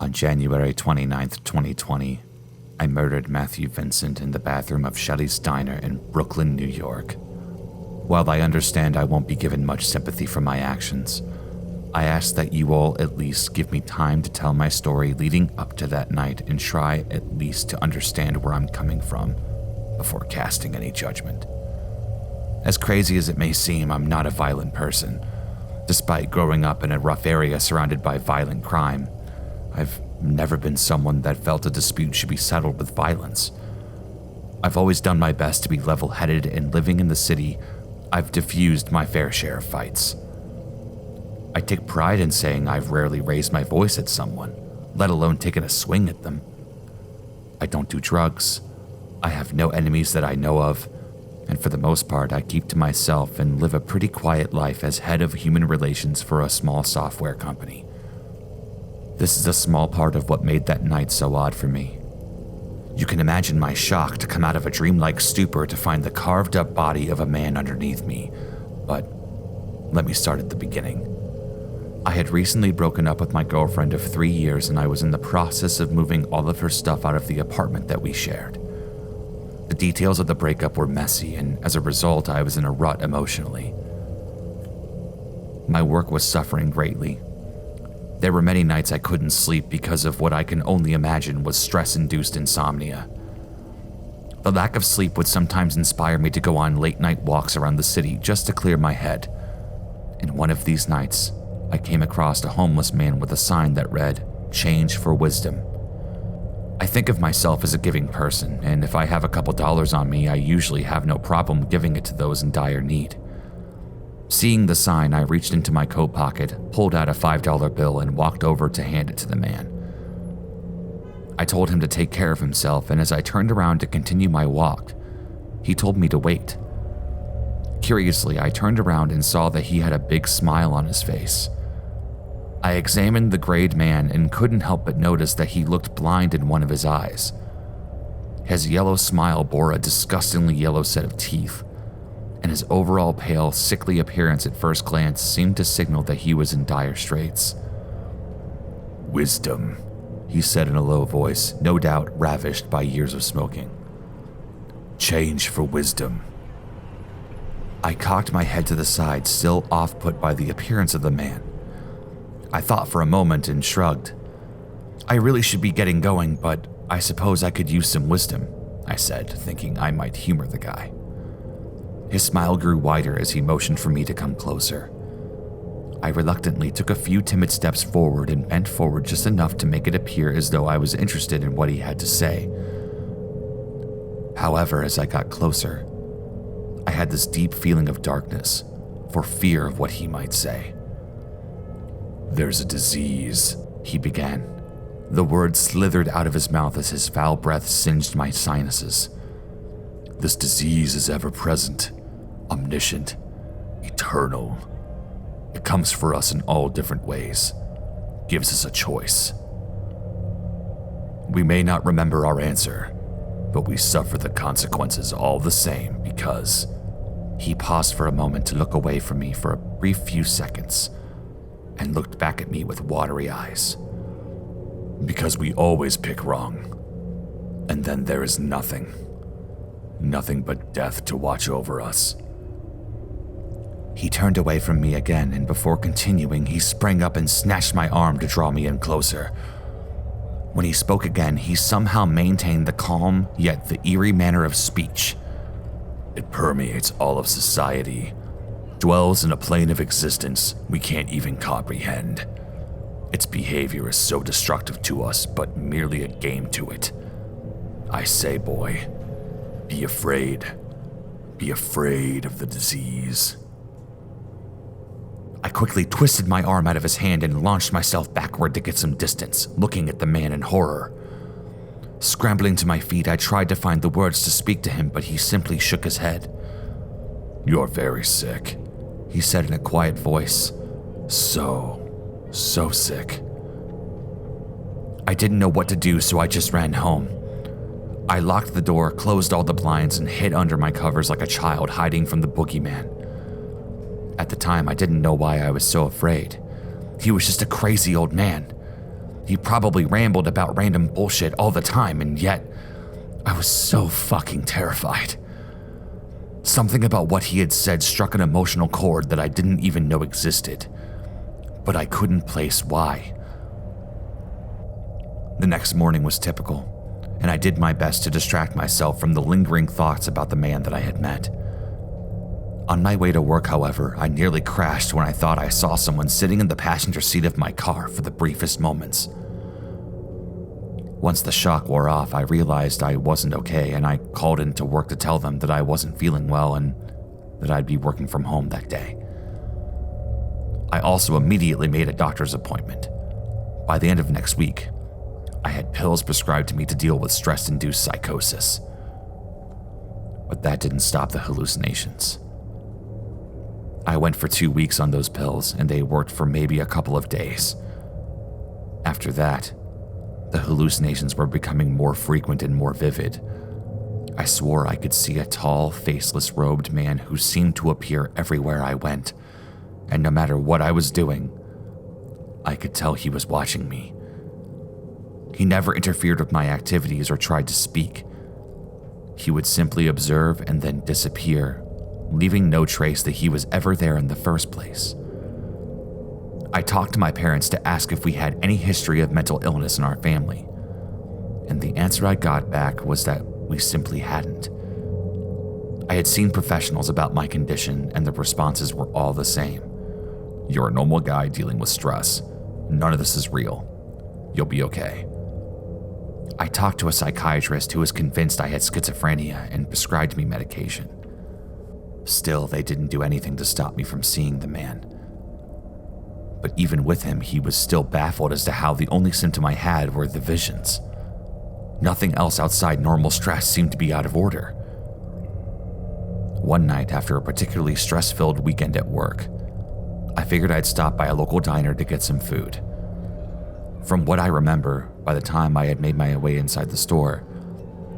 On January 29th, 2020, I murdered Matthew Vincent in the bathroom of Shelly's Diner in Brooklyn, New York. While I understand I won't be given much sympathy for my actions, I ask that you all at least give me time to tell my story leading up to that night and try at least to understand where I'm coming from before casting any judgment. As crazy as it may seem, I'm not a violent person. Despite growing up in a rough area surrounded by violent crime, I've never been someone that felt a dispute should be settled with violence. I've always done my best to be level-headed, and living in the city, I've diffused my fair share of fights. I take pride in saying I've rarely raised my voice at someone, let alone taken a swing at them. I don't do drugs. I have no enemies that I know of, and for the most part, I keep to myself and live a pretty quiet life as head of human relations for a small software company. This is a small part of what made that night so odd for me. You can imagine my shock to come out of a dreamlike stupor to find the carved-up body of a man underneath me, but let me start at the beginning. I had recently broken up with my girlfriend of 3 years, and I was in the process of moving all of her stuff out of the apartment that we shared. The details of the breakup were messy, and as a result, I was in a rut emotionally. My work was suffering greatly. There were many nights I couldn't sleep because of what I can only imagine was stress-induced insomnia. The lack of sleep would sometimes inspire me to go on late-night walks around the city just to clear my head. And one of these nights, I came across a homeless man with a sign that read, "Change for Wisdom." I think of myself as a giving person, and if I have a couple dollars on me, I usually have no problem giving it to those in dire need. Seeing the sign, I reached into my coat pocket, pulled out a $5 bill, and walked over to hand it to the man. I told him to take care of himself, and as I turned around to continue my walk, he told me to wait. Curiously, I turned around and saw that he had a big smile on his face. I examined the grayed man and couldn't help but notice that he looked blind in one of his eyes. His yellow smile bore a disgustingly yellow set of teeth, and his overall pale, sickly appearance at first glance seemed to signal that he was in dire straits. "Wisdom," he said in a low voice, no doubt ravished by years of smoking. "Change for wisdom." I cocked my head to the side, still off-put by the appearance of the man. I thought for a moment and shrugged. "I really should be getting going, but I suppose I could use some wisdom," I said, thinking I might humor the guy. His smile grew wider as he motioned for me to come closer. I reluctantly took a few timid steps forward and bent forward just enough to make it appear as though I was interested in what he had to say. However, as I got closer, I had this deep feeling of darkness, for fear of what he might say. "There's a disease," he began. The words slithered out of his mouth as his foul breath singed my sinuses. "This disease is ever present, omniscient, eternal. It comes for us in all different ways, gives us a choice. We may not remember our answer, but we suffer the consequences all the same because..." He paused for a moment to look away from me for a brief few seconds, and looked back at me with watery eyes. "Because we always pick wrong, and then there is nothing but death to watch over us." He turned away from me again, and before continuing, he sprang up and snatched my arm to draw me in closer. When he spoke again, he somehow maintained the calm, yet the eerie manner of speech. "It permeates all of society, dwells in a plane of existence we can't even comprehend. Its behavior is so destructive to us, but merely a game to it. I say, boy, be afraid. Be afraid of the disease." I quickly twisted my arm out of his hand and launched myself backward to get some distance, looking at the man in horror. Scrambling to my feet, I tried to find the words to speak to him, but he simply shook his head. "You're very sick," he said in a quiet voice. So sick." I didn't know what to do, so I just ran home. I locked the door, closed all the blinds, and hid under my covers like a child hiding from the boogeyman. At the time, I didn't know why I was so afraid. He was just a crazy old man. He probably rambled about random bullshit all the time, and yet I was so fucking terrified. Something about what he had said struck an emotional chord that I didn't even know existed, but I couldn't place why. The next morning was typical, and I did my best to distract myself from the lingering thoughts about the man that I had met. On my way to work, however, I nearly crashed when I thought I saw someone sitting in the passenger seat of my car for the briefest moments. Once the shock wore off, I realized I wasn't okay, and I called into work to tell them that I wasn't feeling well and that I'd be working from home that day. I also immediately made a doctor's appointment. By the end of next week, I had pills prescribed to me to deal with stress-induced psychosis. But that didn't stop the hallucinations. I went for 2 weeks on those pills, and they worked for maybe a couple of days. After that, the hallucinations were becoming more frequent and more vivid. I swore I could see a tall, faceless, robed man who seemed to appear everywhere I went, and no matter what I was doing, I could tell he was watching me. He never interfered with my activities or tried to speak. He would simply observe and then disappear, leaving no trace that he was ever there in the first place. I talked to my parents to ask if we had any history of mental illness in our family, and the answer I got back was that we simply hadn't. I had seen professionals about my condition, and the responses were all the same. You're a normal guy dealing with stress. None of this is real. You'll be okay. I talked to a psychiatrist who was convinced I had schizophrenia and prescribed me medication. Still, they didn't do anything to stop me from seeing the man. But even with him, he was still baffled as to how the only symptom I had were the visions. Nothing else outside normal stress seemed to be out of order. One night, after a particularly stress-filled weekend at work, I figured I'd stop by a local diner to get some food. From what I remember, by the time I had made my way inside the store,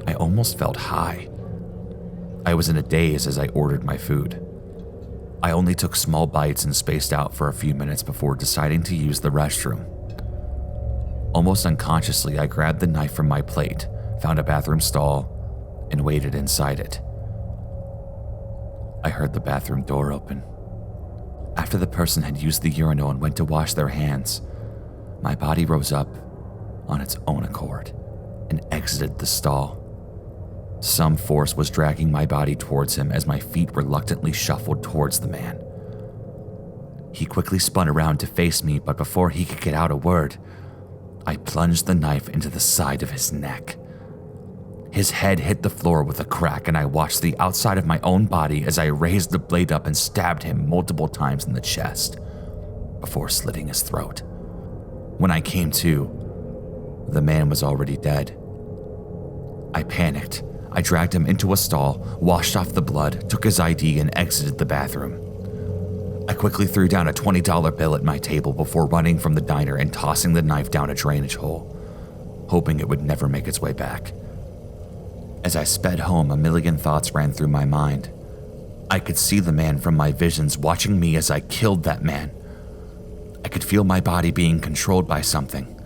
I almost felt high. I was in a daze as I ordered my food. I only took small bites and spaced out for a few minutes before deciding to use the restroom. Almost unconsciously, I grabbed the knife from my plate, found a bathroom stall, and waited inside it. I heard the bathroom door open. After the person had used the urinal and went to wash their hands, my body rose up on its own accord and exited the stall. Some force was dragging my body towards him as my feet reluctantly shuffled towards the man. He quickly spun around to face me, but before he could get out a word, I plunged the knife into the side of his neck. His head hit the floor with a crack, and I watched the outside of my own body as I raised the blade up and stabbed him multiple times in the chest before slitting his throat. When I came to, the man was already dead. I panicked. I dragged him into a stall, washed off the blood, took his ID, and exited the bathroom. I quickly threw down a $20 bill at my table before running from the diner and tossing the knife down a drainage hole, hoping it would never make its way back. As I sped home, a million thoughts ran through my mind. I could see the man from my visions watching me as I killed that man. I could feel my body being controlled by something.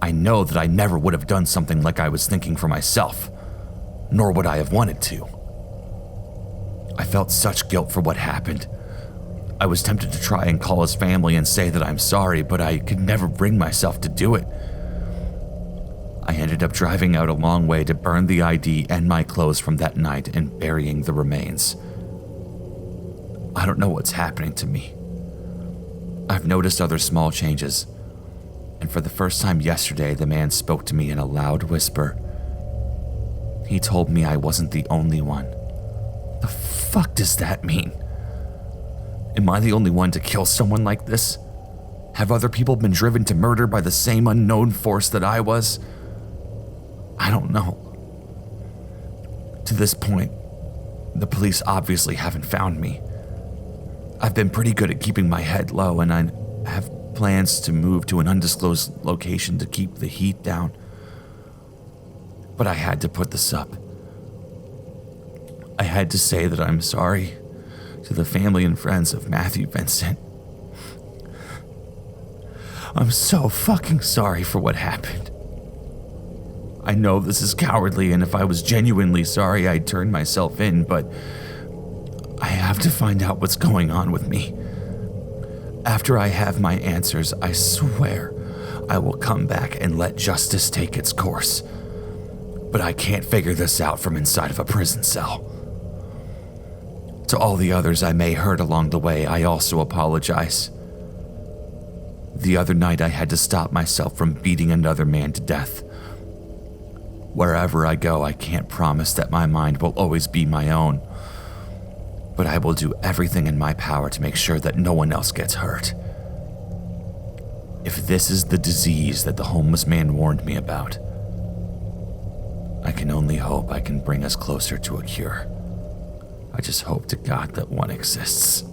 I know that I never would have done something like I was thinking for myself, nor would I have wanted to. I felt such guilt for what happened. I was tempted to try and call his family and say that I'm sorry, but I could never bring myself to do it. I ended up driving out a long way to burn the ID and my clothes from that night and burying the remains. I don't know what's happening to me. I've noticed other small changes, and for the first time yesterday, the man spoke to me in a loud whisper. He told me I wasn't the only one. The fuck does that mean? Am I the only one to kill someone like this? Have other people been driven to murder by the same unknown force that I was? I don't know. To this point, the police obviously haven't found me. I've been pretty good at keeping my head low, and I have plans to move to an undisclosed location to keep the heat down. But I had to put this up. I had to say that I'm sorry to the family and friends of Matthew Vincent. I'm so fucking sorry for what happened. I know this is cowardly, and if I was genuinely sorry, I'd turn myself in, but I have to find out what's going on with me. After I have my answers, I swear I will come back and let justice take its course. But I can't figure this out from inside of a prison cell. To all the others I may hurt along the way, I also apologize. The other night I had to stop myself from beating another man to death. Wherever I go, I can't promise that my mind will always be my own, but I will do everything in my power to make sure that no one else gets hurt. If this is the disease that the homeless man warned me about, I can only hope I can bring us closer to a cure. I just hope to God that one exists.